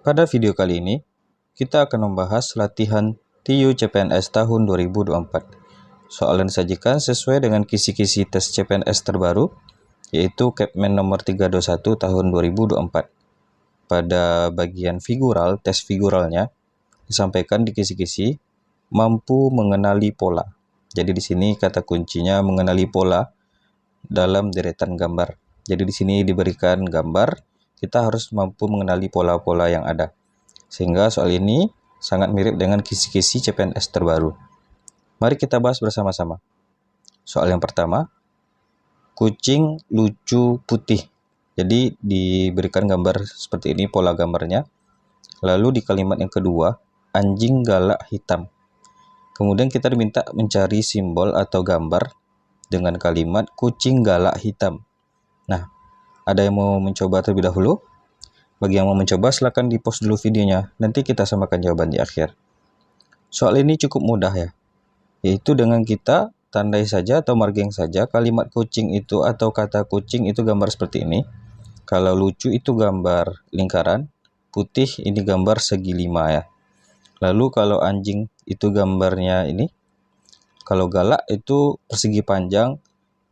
Pada video kali ini, kita akan membahas latihan TIU CPNS tahun 2024. Soal yang disajikan sesuai dengan kisi-kisi tes CPNS terbaru, yaitu Capman nomor 321 tahun 2024. Pada bagian figural, tes figuralnya, disampaikan di kisi-kisi, mampu mengenali pola. Jadi di sini kata kuncinya mengenali pola dalam deretan gambar. Jadi di sini diberikan gambar, kita harus mampu mengenali pola-pola yang ada. Sehingga soal ini sangat mirip dengan kisi-kisi CPNS terbaru. Mari kita bahas bersama-sama. Soal yang pertama, kucing lucu putih. Jadi diberikan gambar seperti ini pola gambarnya. Lalu di kalimat yang kedua, anjing galak hitam. Kemudian kita diminta mencari simbol atau gambar dengan kalimat kucing galak hitam. Nah, ada yang mau mencoba terlebih dahulu? Bagi yang mau mencoba, silakan di-pause dulu videonya. Nanti kita samakan jawaban di akhir. Soal ini cukup mudah ya, yaitu dengan kita tandai saja atau marking saja kalimat kucing itu atau kata kucing itu gambar seperti ini. Kalau lucu itu gambar lingkaran, putih ini gambar segi 5 ya. Lalu kalau anjing itu gambarnya ini, kalau galak itu persegi panjang,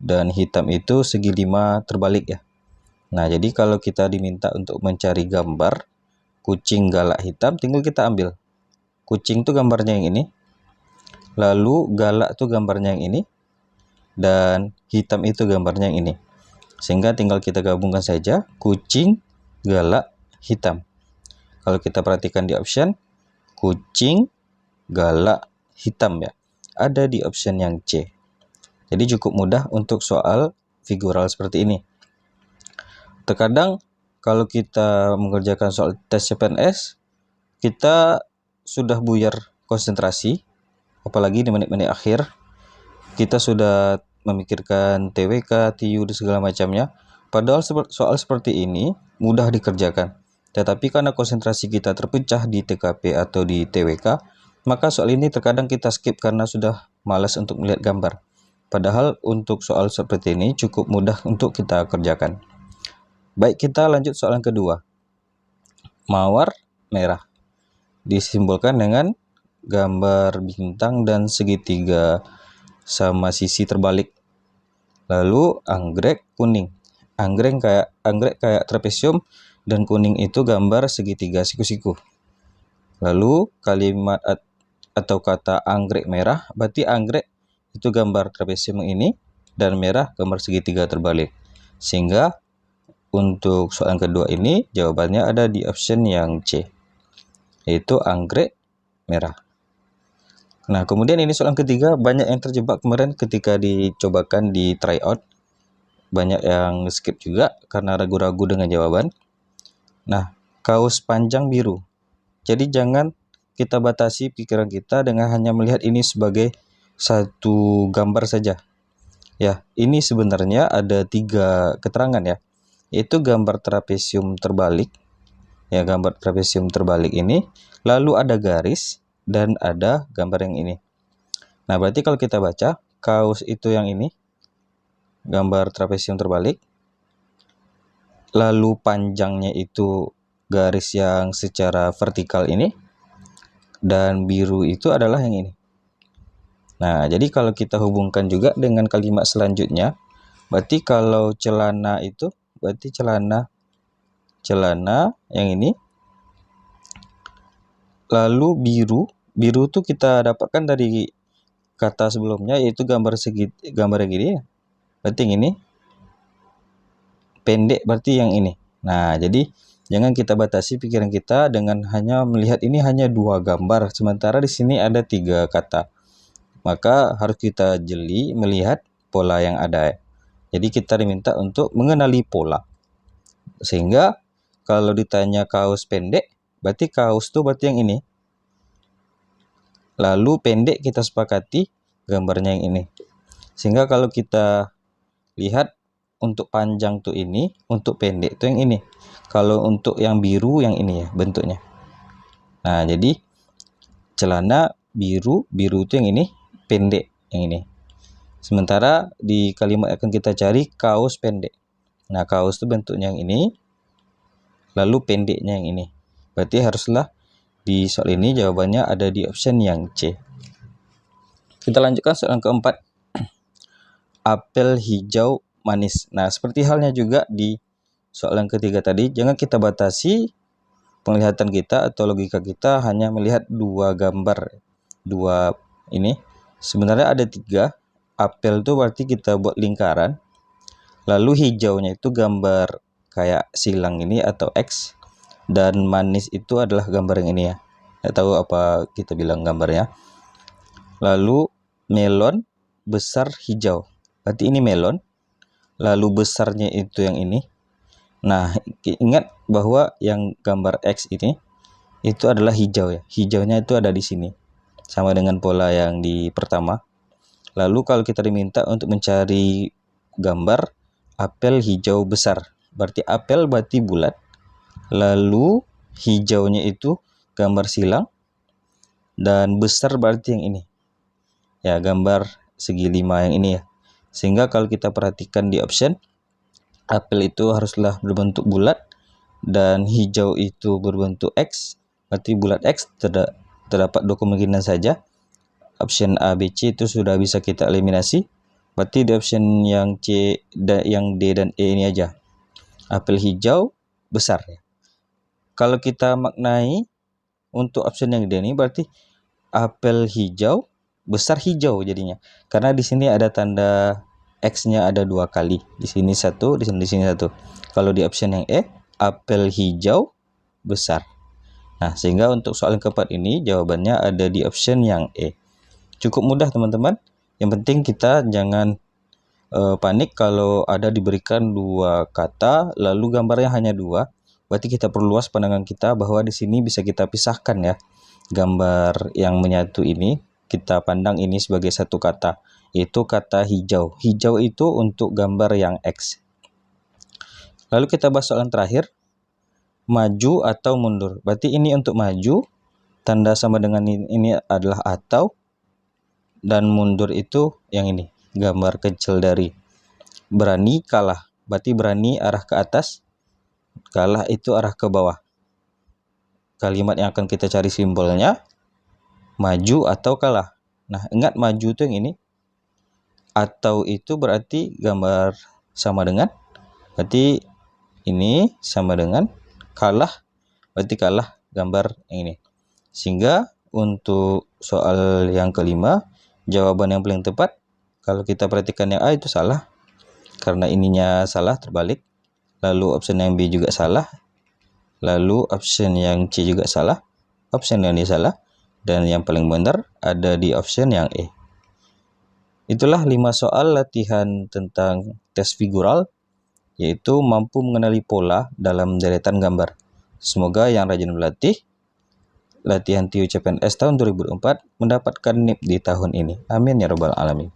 dan hitam itu segi 5 terbalik ya. Nah, jadi kalau kita diminta untuk mencari gambar kucing galak hitam, tinggal kita ambil. Kucing itu gambarnya yang ini, lalu galak itu gambarnya yang ini, dan hitam itu gambarnya yang ini. Sehingga tinggal kita gabungkan saja, kucing galak hitam. Kalau kita perhatikan di option, kucing galak hitam ya, ada di option yang C. Jadi cukup mudah untuk soal figural seperti ini. Terkadang kalau kita mengerjakan soal tes CPNS, kita sudah buyar konsentrasi, apalagi di menit-menit akhir, kita sudah memikirkan TWK, TIU, dan segala macamnya. Padahal soal seperti ini mudah dikerjakan. Tetapi karena konsentrasi kita terpecah di TKP atau di TWK, maka soal ini terkadang kita skip karena sudah malas untuk melihat gambar. Padahal untuk soal seperti ini cukup mudah untuk kita kerjakan. Baik, kita lanjut soal yang kedua. Mawar merah disimbolkan dengan gambar bintang dan segitiga sama sisi terbalik. Lalu anggrek kuning. Anggrek kayak trapesium dan kuning itu gambar segitiga siku-siku. Lalu kalimat atau kata anggrek merah, berarti anggrek itu gambar trapesium ini dan merah gambar segitiga terbalik. Sehingga untuk soal yang kedua ini jawabannya ada di option yang C, yaitu anggrek merah. Nah, kemudian ini soal yang ketiga, banyak yang terjebak kemarin ketika dicobakan di tryout. Banyak yang skip juga karena ragu-ragu dengan jawaban. Nah, kaos panjang biru. Jadi jangan kita batasi pikiran kita dengan hanya melihat ini sebagai satu gambar saja. Ya, ini sebenarnya ada 3 keterangan ya. Yaitu gambar trapesium terbalik. Ya, gambar trapesium terbalik ini, lalu ada garis dan ada gambar yang ini. Nah, berarti kalau kita baca, kaos itu yang ini, gambar trapesium terbalik, lalu panjangnya itu garis yang secara vertikal ini, dan biru itu adalah yang ini. Nah, jadi kalau kita hubungkan juga dengan kalimat selanjutnya, berarti kalau celana itu, berarti celana yang ini, lalu biru tuh kita dapatkan dari kata sebelumnya, yaitu gambar yang gini ya, berarti yang ini pendek, berarti yang ini. Nah, jadi jangan kita batasi pikiran kita dengan hanya melihat ini hanya 2 gambar, sementara di sini ada 3 kata. Maka harus kita jeli melihat pola yang ada. Jadi kita diminta untuk mengenali pola. Sehingga kalau ditanya kaos pendek, berarti kaos tuh berarti yang ini. Lalu pendek kita sepakati gambarnya yang ini. Sehingga kalau kita lihat untuk panjang tuh ini, untuk pendek tuh yang ini. Kalau untuk yang biru yang ini ya bentuknya. Nah, jadi celana biru tuh yang ini, pendek yang ini. Sementara di kalimat akan kita cari kaos pendek. Nah, kaos tuh bentuknya yang ini, lalu pendeknya yang ini. Berarti haruslah di soal ini jawabannya ada di option yang C. Kita lanjutkan soal yang keempat. Apel hijau manis. Nah, seperti halnya juga di soal yang ketiga tadi, jangan kita batasi penglihatan kita atau logika kita hanya melihat dua gambar. Dua ini. Sebenarnya ada 3. Apel itu berarti kita buat lingkaran. Lalu hijaunya itu gambar kayak silang ini atau X. Dan manis itu adalah gambar yang ini ya. Nggak tahu apa kita bilang gambarnya. Lalu melon besar hijau. Berarti ini melon. Lalu besarnya itu yang ini. Nah, ingat bahwa yang gambar X ini itu adalah hijau ya. Hijaunya itu ada di sini. Sama dengan pola yang di pertama. Lalu kalau kita diminta untuk mencari gambar apel hijau besar. Berarti apel berarti bulat. Lalu hijaunya itu gambar silang. Dan besar berarti yang ini. Ya, gambar segi 5 yang ini ya. Sehingga kalau kita perhatikan di option, apel itu haruslah berbentuk bulat. Dan hijau itu berbentuk X. Berarti bulat X terdapat 2 kemungkinan saja. Option A, B, C itu sudah bisa kita eliminasi. Berarti di option yang C, yang D dan E ini aja. Apel hijau besar ya. Kalau kita maknai untuk option yang D ini berarti apel hijau besar hijau jadinya. Karena di sini ada tanda X-nya ada 2 kali. Di sini 1, di sini 1. Kalau di option yang E, apel hijau besar. Nah, sehingga untuk soal yang keempat ini jawabannya ada di option yang E. Cukup mudah teman-teman. Yang penting kita jangan panik kalau ada diberikan 2 kata lalu gambarnya hanya 2. Berarti kita perlu luas pandangan kita bahwa di sini bisa kita pisahkan ya. Gambar yang menyatu ini kita pandang ini sebagai satu kata, yaitu kata hijau. Hijau itu untuk gambar yang X. Lalu kita bahas soal yang terakhir. Maju atau mundur. Berarti ini untuk maju, tanda sama dengan ini adalah atau, dan mundur itu yang ini, gambar kecil dari. Berani kalah, berarti berani arah ke atas, kalah itu arah ke bawah. Kalimat yang akan kita cari simbolnya, maju atau kalah. Nah, ingat maju itu yang ini, atau itu berarti gambar sama dengan, berarti ini sama dengan, kalah, berarti kalah gambar yang ini. Sehingga untuk soal yang kelima, jawaban yang paling tepat, kalau kita perhatikan yang A itu salah, karena ininya salah terbalik. Lalu option yang B juga salah. Lalu option yang C juga salah. Option yang D salah. Dan yang paling benar ada di option yang E. Itulah 5 soal latihan tentang tes figural, yaitu mampu mengenali pola dalam deretan gambar. Semoga yang rajin berlatih latihan TIU CPNS tahun 2004 mendapatkan NIP di tahun ini. Amin ya rabbal alamin.